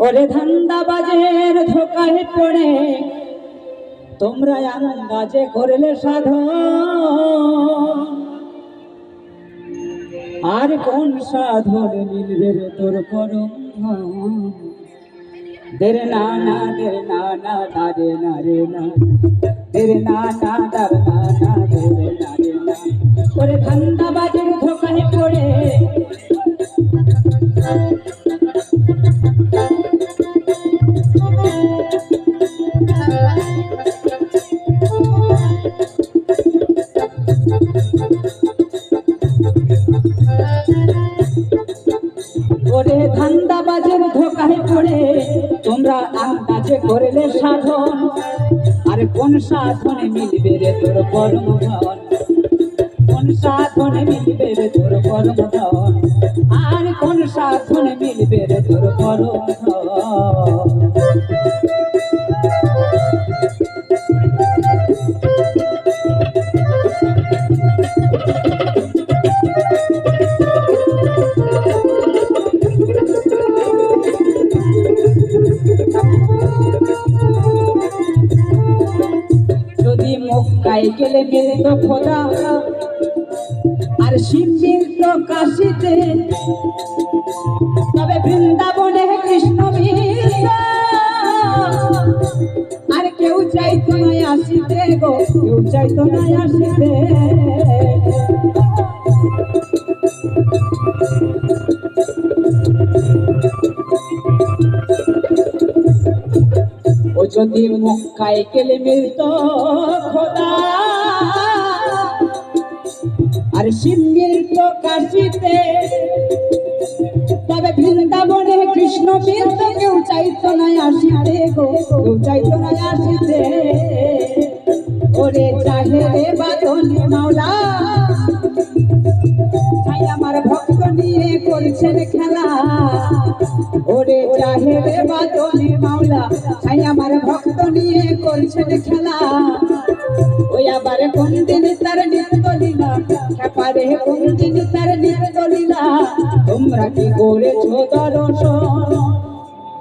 ওরে ধান্দাবাজের ধোকায় পড়ে তোমরা আন্দাজে করলে সাধন, আর কোন সাধন মিলবে রে তোর পরম ধন। দের না না দের না না দারে না রে না, দের না না দার না না দের না রে না। ওরে ধান্দাবাজের ধোকায় পড়ে ওরে ধান্দাবাজের ধোকায় পড়ে তোমরা আন্দাজে করলে সাধন, আর কোন সাধনে মিলবে রে তোর পরম ধন। কোন সাধনে মিলবে রে তোর পরম ধন, আর কোন সাধনে মিলবে রে তোর পরম ধন। যদি মক্কায় গেলে মিলত খোদা, আর শিব মিলত কাশীতে, তবে বৃন্দাবনে কৃষ্ণ মিলত। আর কেউ চাইতো না আসিতে গো, কেউ চাইতো না আসিতে। ও যদি মক্কায় গেলে মিলত খোদা, আর শিব মিলত কাশীতে, তবে বৃন্দাবনে কৃষ্ণ মিলত। কেউ চাইতো না আসিতে গো, কেউ চাইতো না আসিতে। ওরে চাহে রে বাদনি মাওলা, তাই আমার ভক্ত নিয়ে করছেন খেলা। ওরে চাহে রে বাদনি মাওলা, তাই আমার ভক্ত নিয়ে করছেন খেলা। ওই আবার কোন দিন তার নিত্য লীলা, খেপারে কোন দিন তার নিত্য লীলা। তোমরা কি করেছো দর্শন,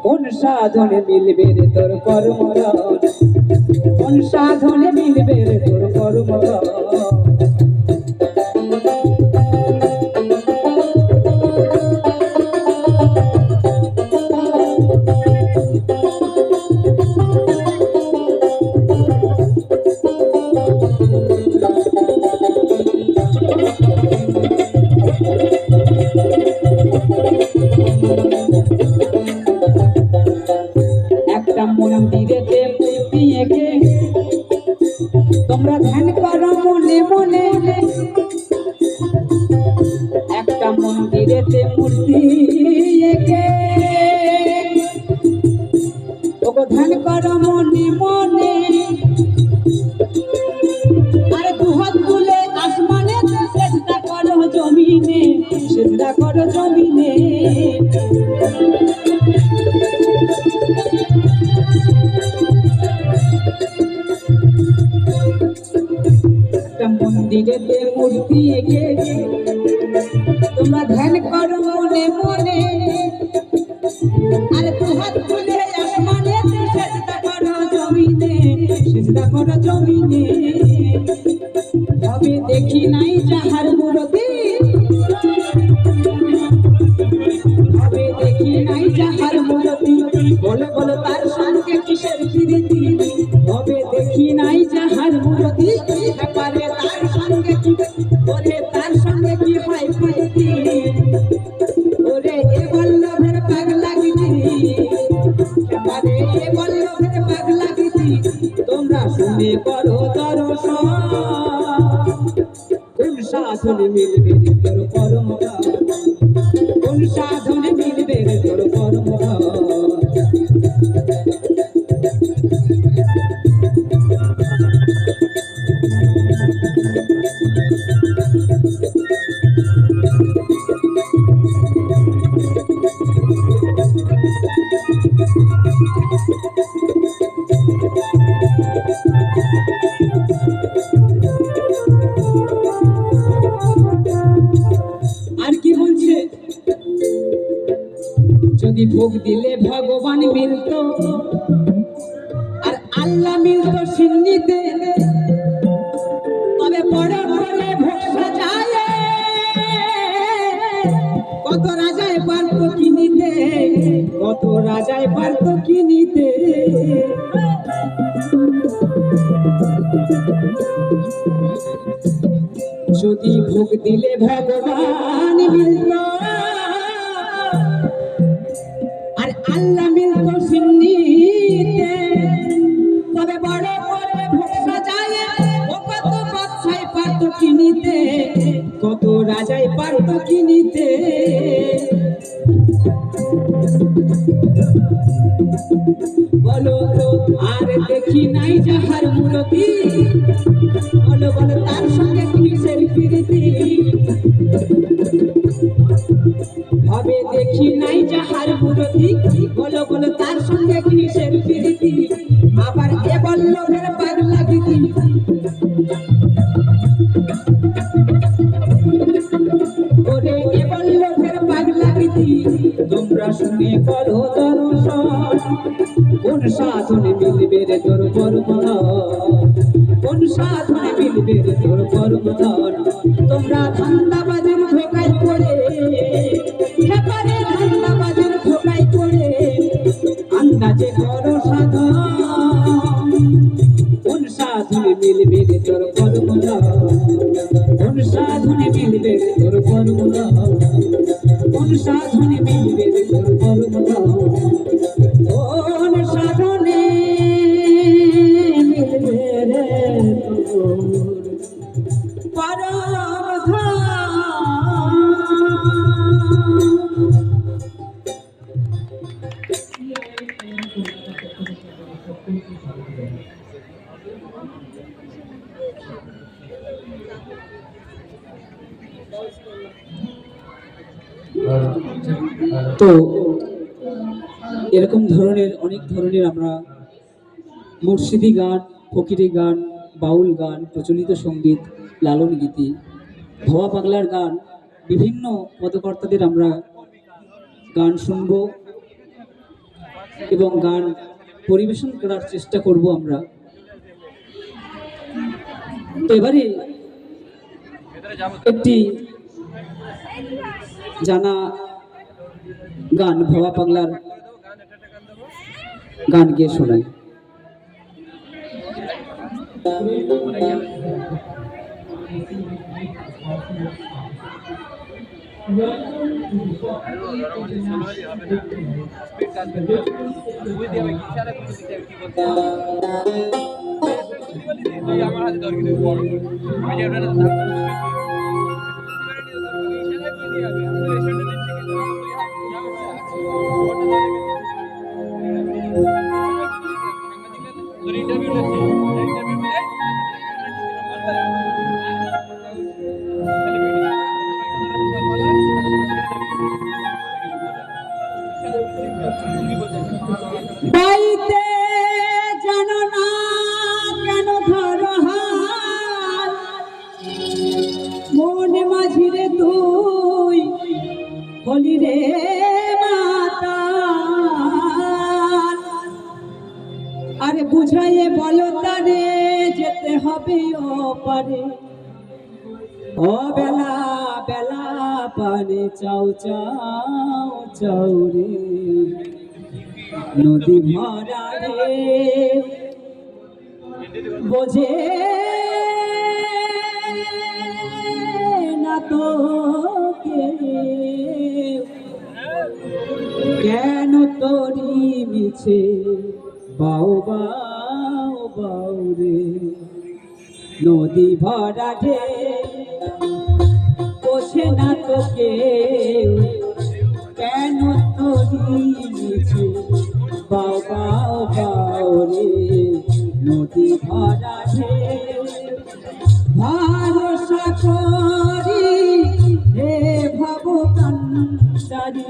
কোন সাধনে মিলবে রে তোর কর্মরণ। কোন সাধনে মিলবে রে তোর কর্মরণ। একটা মন্দিরেতে মূর্তি এঁকে তোমরা ধ্যান করো মনে মনে। একটা মন্দিরেতে মূর্তি এঁকে ওকে ধ্যান করো মনে মনে। আর দুহাত তুলে আসমানে সেজদা করো জমিনে, সেজদা করো জমিনে। একটা মন্দিরেতে মূর্তি এঁকে তোমরা ধ্যান করো মনে মনে। আর দুহাত তুলে আসমানে সেজদা করো জমিনে, সেজদা করো জমিনে। তবে দেখি নাই যাহার মূরতি, তবে দেখি নাই যাহার মূরতি। বলো বলো তার সঙ্গে কিসের প্রীতি। তবে দেখি নাই যাহার মূরতি, পারে তার সঙ্গে কি, ওরে তার সঙ্গে কি পাই প্রীতি। ওরে এ বল্লভের পাগলা গিরি, পারে এ বল্লভের পাগলা গিরি। তোমরা শুনে করো দর্শন, কোন সাধনে মিলবে রে তোর পরম ধন। কোন সাধনে মিলবে রে তোর পরম ধন। বলছে যদি ভোগ দিলে ভগবান মিলত আর আল্লাহ মিলত সিন্নিতে, তবে বড় বড় ভোগ সাজায় কত রাজায় পারত কিনিতে, কত রাজায় পারত কিনিতে। যদি ভোগ দিলে ভগবান মিলত আর আল্লাহ মিলত সিন্নিতে, তবে বড় বড় ভোগ সাজায় ও কত বাদশায় পারত কিনিতে, কত রাজায় পারত কিনিতে। বলো আর দেখি নাই যাহার মুরতি, বলো বলো তার সঙ্গে কিসের প্রীতি, ভাবে দেখি নাই যাহার মুরতি, বলো বলো তার সঙ্গে কিসের প্রীতি। আবার এ বল্লভের পাগলা গীতি, ওরে এ বল্লভের পাগলা গীতি, তোমরা শুনে করো দর্শন, কোন সাধনে মিলবে রে তোর পরমধন, কোন সাধনে মিলবে রে তোর পরমধন। তোমরা ধান্দাবাজের ধোকায় পড়ে, হেপারে ধান্দাবাজের ধোকায় পড়ে আন্দাজে করো সাধন, কোন সাধনে মিলবে রে তোর পরমধন, কোন সাধনে মিলবে রে তোর পরমধন, কোন সাধনে মিলবে রে তোর পরমধন, কোন সাধনে মিলবে রে তোর পরমধন। তো এরকম ধরনের অনেক ধরনের আমরা মুর্শিদি গান, ফকিরি গান, বাউল গান, প্রচলিত সঙ্গীত, লালন গীতি, ভবা পাগলার গান, বিভিন্ন পদকর্তাদের আমরা গান শুনব এবং গান পরিবেশন করার চেষ্টা করব আমরা। তো এবারে একটি জানা গান ভবা পাগলার গান গিয়ে শোনাই। আমার হাতে পাইতে জানো না কেন ধরো হাল, মন মাঝিরে তুই হলি রে মাতাল, আরে বুঝাইয়ে বলো তারে যেতে হবে ও পারে, ও বেলা বেলা পানে চাও চাও চাও রে, নদী ভরা রে বোঝে না তো কেন তোরি মিছে বাউ বাউ বাউ রে, নদী ভরা রে বোঝে না তো কেন তোরি মিছে বাউ বাউ বাউ রে, নদী ভরা রে ভরসা করি হে ভব কান্ডারি।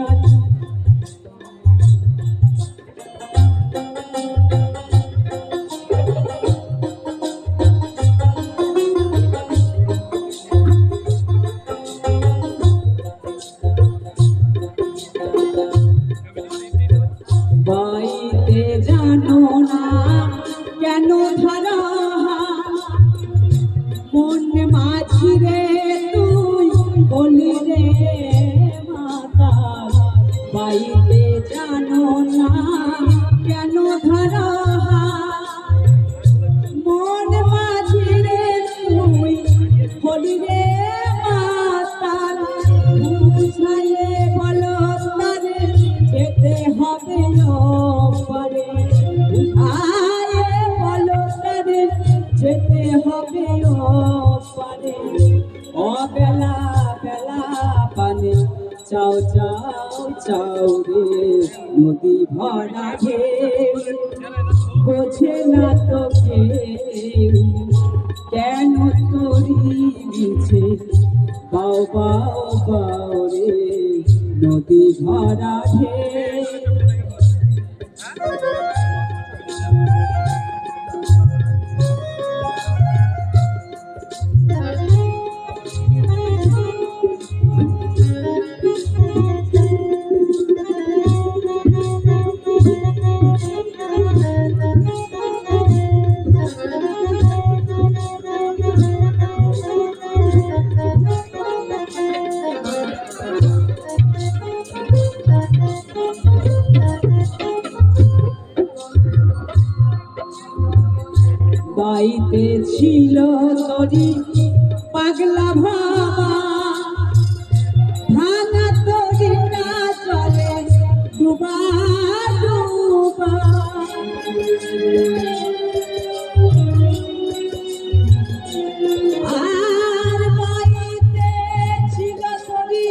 চাও চাও চাও রে নদী ভরা ঢেউ বোঝে না তোকে কেন তোরি মিছে বাও বাও বাও রে নদী ভরা ঢেউ বাইতে ছিল তরি পাগলা ভাবা ভাঙা তরি না চলে ডুবা ডুবা আর বাইতে ছিল তরি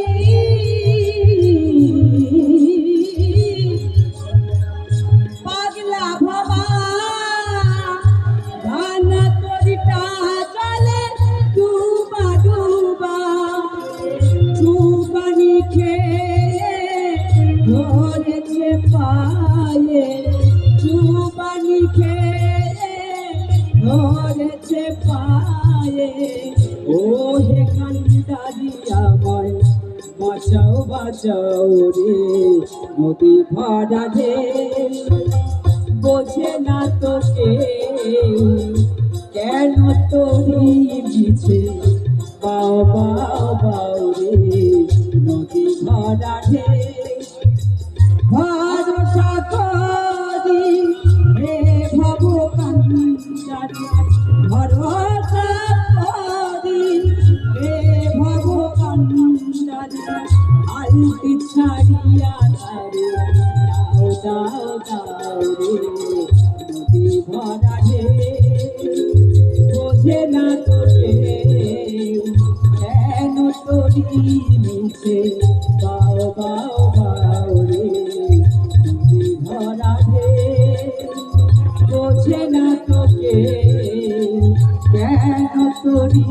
পাগলা ভাবা ভাঙা তরিটা চলে ডুবা ডুবা চুবানি খেয়ে ধরেছে পায়ে চুবানি খেয়ে ধরেছে পায়ে ও হে কান্দারি আমায় বাঁচাও বাঁচাও রে নদী ভরা ঢেউ বোঝে না তোকে কেন তোরি মিছে বাও বাও বাও রে নদী ভরা ঢেউ ভরসা করি হে ভগবান ভরসা করি হে ভগবান আলতি ছাড়িয়া তারে দাও দাও দাও রে নদী ভরা ঢেউ বোঝে না তোকে কেন তোরি মিছে বাও বাও বাও রে নদী ভরা ঢেউ বোঝে না তোকে কেন তোরি